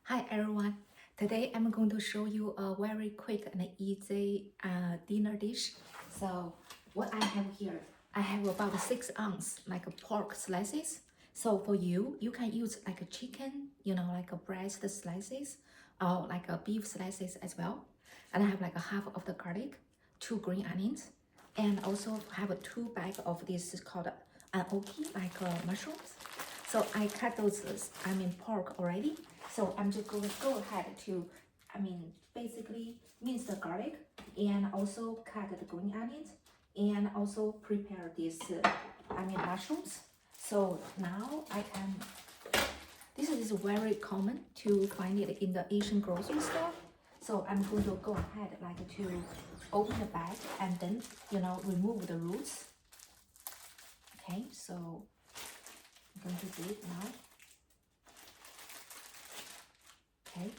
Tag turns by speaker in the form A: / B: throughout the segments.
A: Hi everyone. Today I'm going to show you a very quick and easy dinner dish. So what I have here, I have about 6 ounce like a pork slices. So for you, you can use like a chicken, like a breast slices or like a beef slices as well. And I have like a half of the garlic, 2 green onions, and also have a 2 bag of this is called enoki, like mushrooms. So I cut those, pork already. So I'm just going to go ahead to, basically mince the garlic and also cut the green onions and also prepare this, mushrooms. So now this is very common to find it in the Asian grocery store. So I'm going to go ahead to open the bag and then, remove the roots. Okay, so I'm going to do it now. Okay,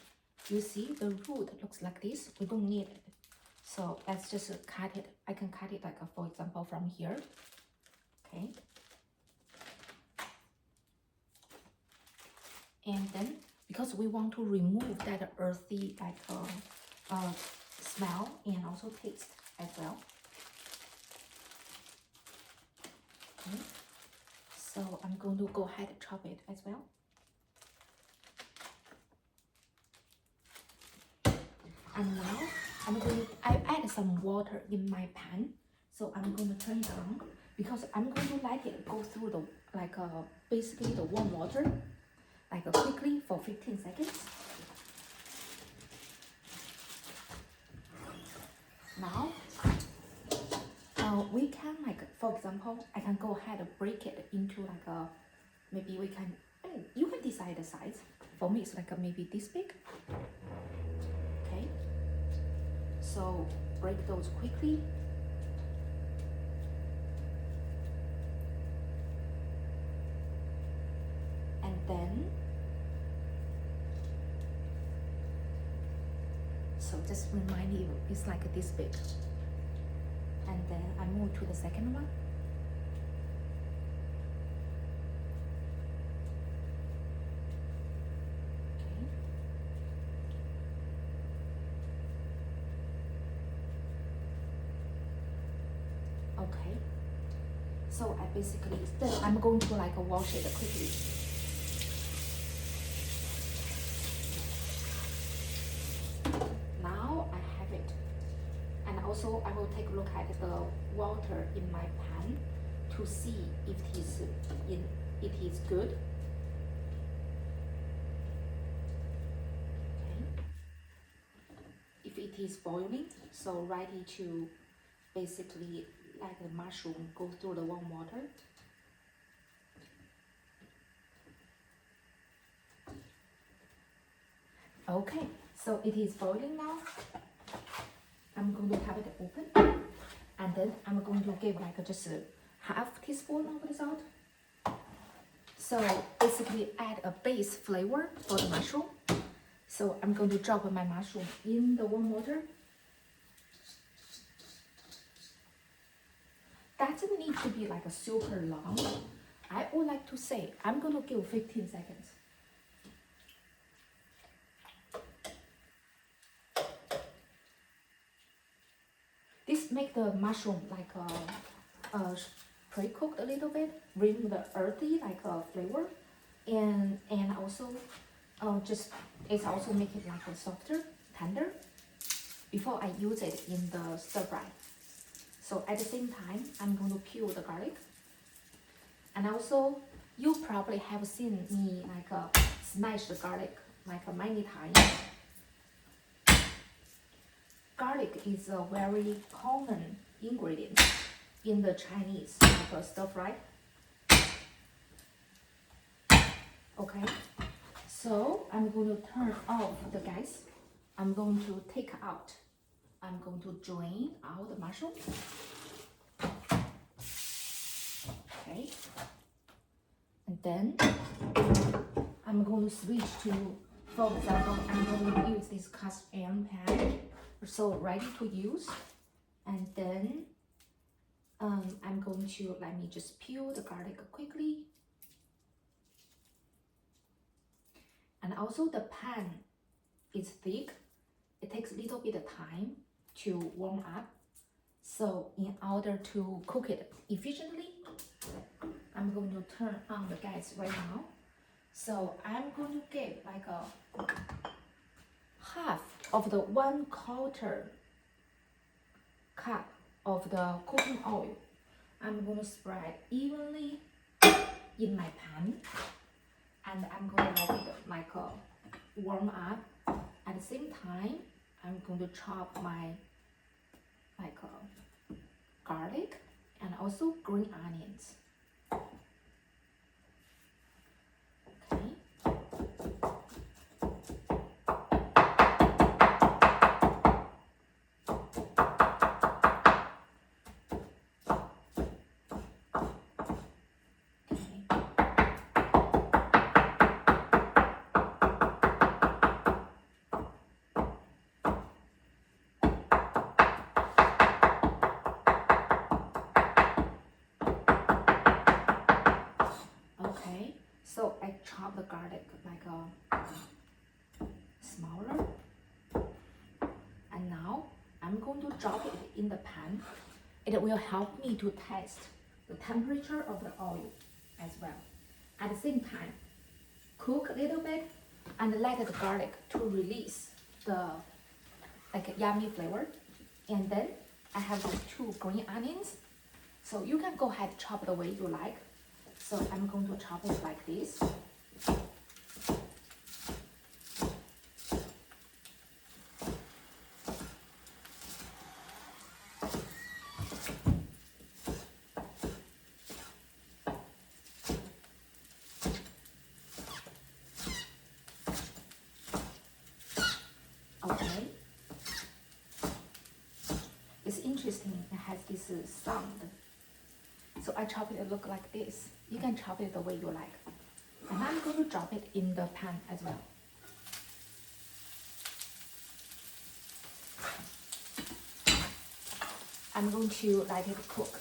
A: you see the root looks like this. We don't need it, so let's just cut it. I can cut it like for example from here. Okay, and then because we want to remove that earthy smell and also taste as well. Okay, so I'm going to go ahead and chop it as well. And now I add some water in my pan. So I'm going to turn it on because I'm going to let it go through the basically the warm water quickly for 15 seconds. Now we can for example, I can go ahead and break it into maybe we can, you can decide the size. For me it's maybe this big. Okay, so break those quickly. And then, so just remind you, it's like this big. And then I move to the second one. Okay, so I basically, then I'm going to wash it quickly. Now I have it, and also I will take a look at the water in my pan to see if it is good. Okay, if it is boiling, so ready to basically let the mushroom go through the warm water. Okay, so it is boiling now. I'm going to have it open, and then I'm going to give just a half teaspoon of the salt. So basically add a base flavor for the mushroom. So I'm going to drop my mushroom in the warm water. Doesn't need to be super long. I would like to say I'm going to give 15 seconds. This make the mushroom pre-cooked a little bit, bring the earthy flavor, and also it's also make it softer, tender before I use it in the stir fry. So at the same time, I'm going to peel the garlic, and also you probably have seen me smash the garlic many times. Garlic is a very common ingredient in the Chinese stir fry. Okay, so I'm going to turn off the gas. I'm going to take out. I'm going to drain out the mushroom. Okay, and then I'm going to switch to, for example, I'm going to use this cast iron pan. So ready to use, and then I'm going to let me just peel the garlic quickly, And also the pan is thick. It takes a little bit of time to warm up. So in order to cook it efficiently, I'm going to turn on the gas right now. So I'm going to give like a half of the 1/4 cup of the cooking oil. I'm going to spread evenly in my pan, and I'm going to let it like warm up. At the same time, I'm going to chop my like garlic and also green onions. Okay. Okay, so I chop the garlic like a smaller, and now I'm going to drop it in the pan. It will help me to test the temperature of the oil as well. At the same time, cook a little bit and let the garlic to release the like yummy flavor. And then I have the 2 green onions. So you can go ahead chop the way you like. So I'm going to chop it like this. Okay. It's interesting, it has this sound. So I chop it look like this. You can chop it the way you like. And I'm going to drop it in the pan as well. I'm going to let it cook.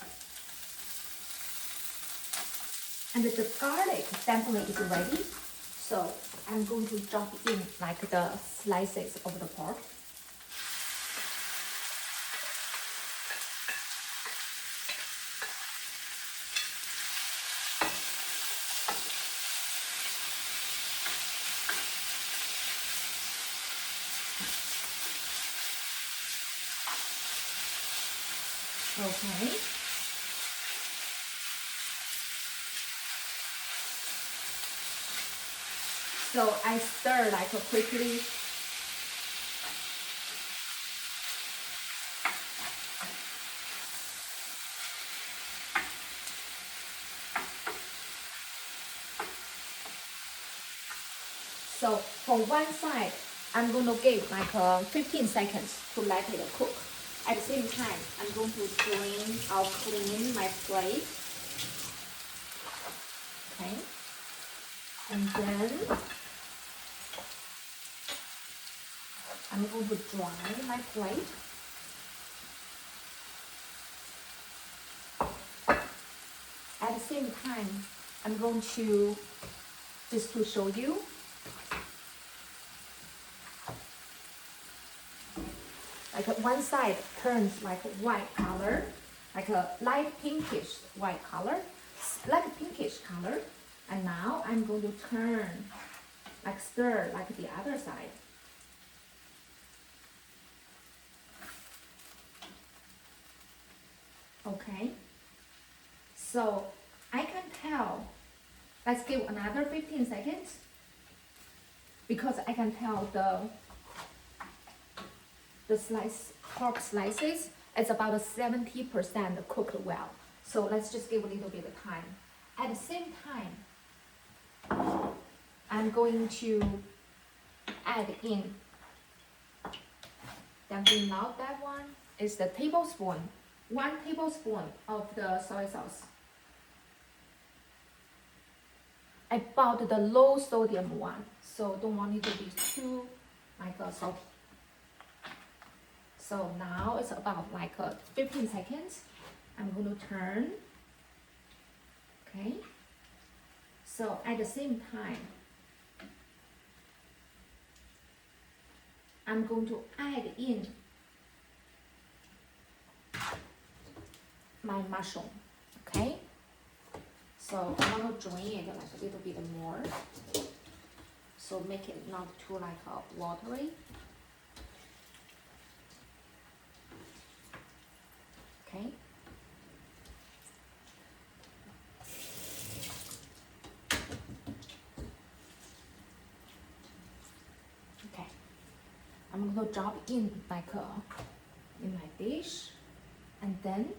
A: And the garlic definitely is ready. So I'm going to drop in like the slices of the pork. Okay. So I stir like quickly. So for one side, I'm going to give like 15 seconds to let it cook. At the same time, I'm going to drain or clean my plate. Okay. And then I'm going to dry my plate. At the same time, I'm going to, just to show you, like one side turns like white color, like a light pinkish white color, like pinkish color. And now I'm going to turn, like stir like the other side. Okay. So I can tell, let's give another 15 seconds, because I can tell the pork slices, it's about 70% cooked well. So let's just give a little bit of time. At the same time, I'm going to add in, definitely not that one, is the tablespoon, 1 tablespoon of the soy sauce. I bought the low sodium one, so don't want it to be too like salty. So now it's about like 15 seconds. I'm going to turn. Okay. So at the same time, I'm going to add in my mushroom, okay? So I want to drain it like a little bit more, so make it not too like watery. Okay. Okay. I'm going to drop in like in my dish, and then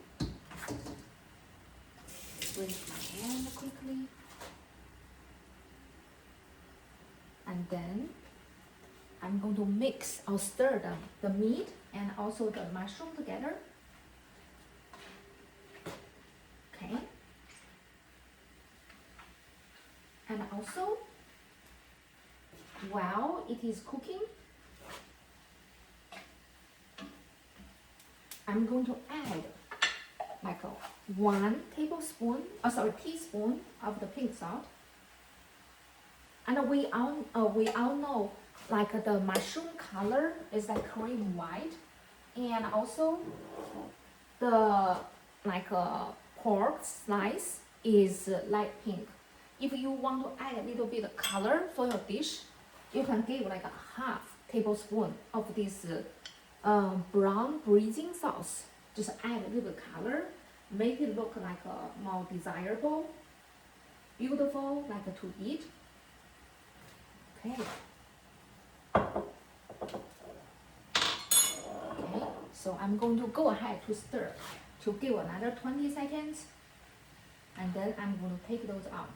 A: rinse my hand quickly, and then I'm going to mix or stir the meat and also the mushroom together. Okay. And also, while it is cooking, I'm going to add like a 1 teaspoon of the pink salt. And we all know like the mushroom color is like cream white, and also the like pork slice is light pink. If you want to add a little bit of color for your dish, you can give like a half tablespoon of this brown braising sauce. Just add a little color, make it look like a more desirable, beautiful, like to eat. Okay. Okay, so I'm going to go ahead to stir to give another 20 seconds, and then I'm going to take those out.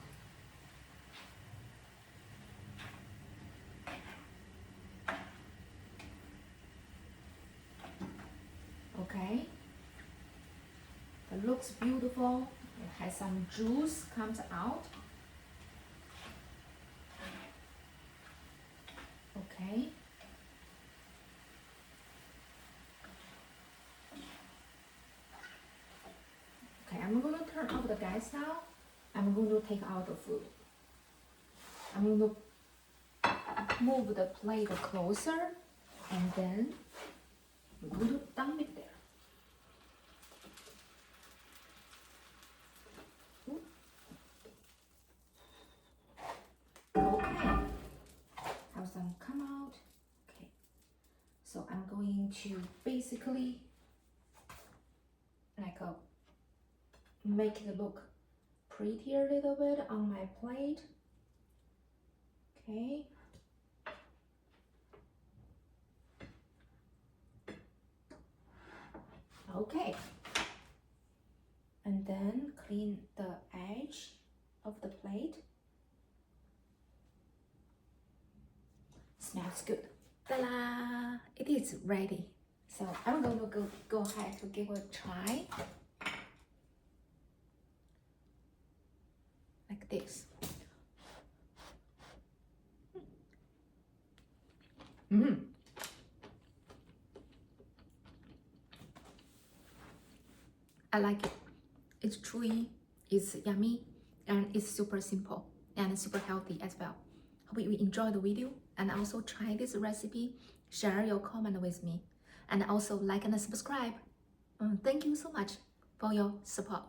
A: Okay, it looks beautiful. It has some juice comes out. Okay. Okay, I'm going to turn off the gas now. I'm going to take out the food. I'm going to move the plate closer, and then I'm going to dump it there. Okay, have some come out. Okay, so I'm going to basically like make it look prettier a little bit on my plate. Okay. Okay. And then clean the edge of the plate. Smells good. Ta-da! It is ready. So I'm going to go ahead to give it a try. Like this. I like it. It's chewy, it's yummy, and it's super simple and super healthy as well. Hope you enjoyed the video and also try this recipe. Share your comment with me, and also like and subscribe. Thank you so much for your support.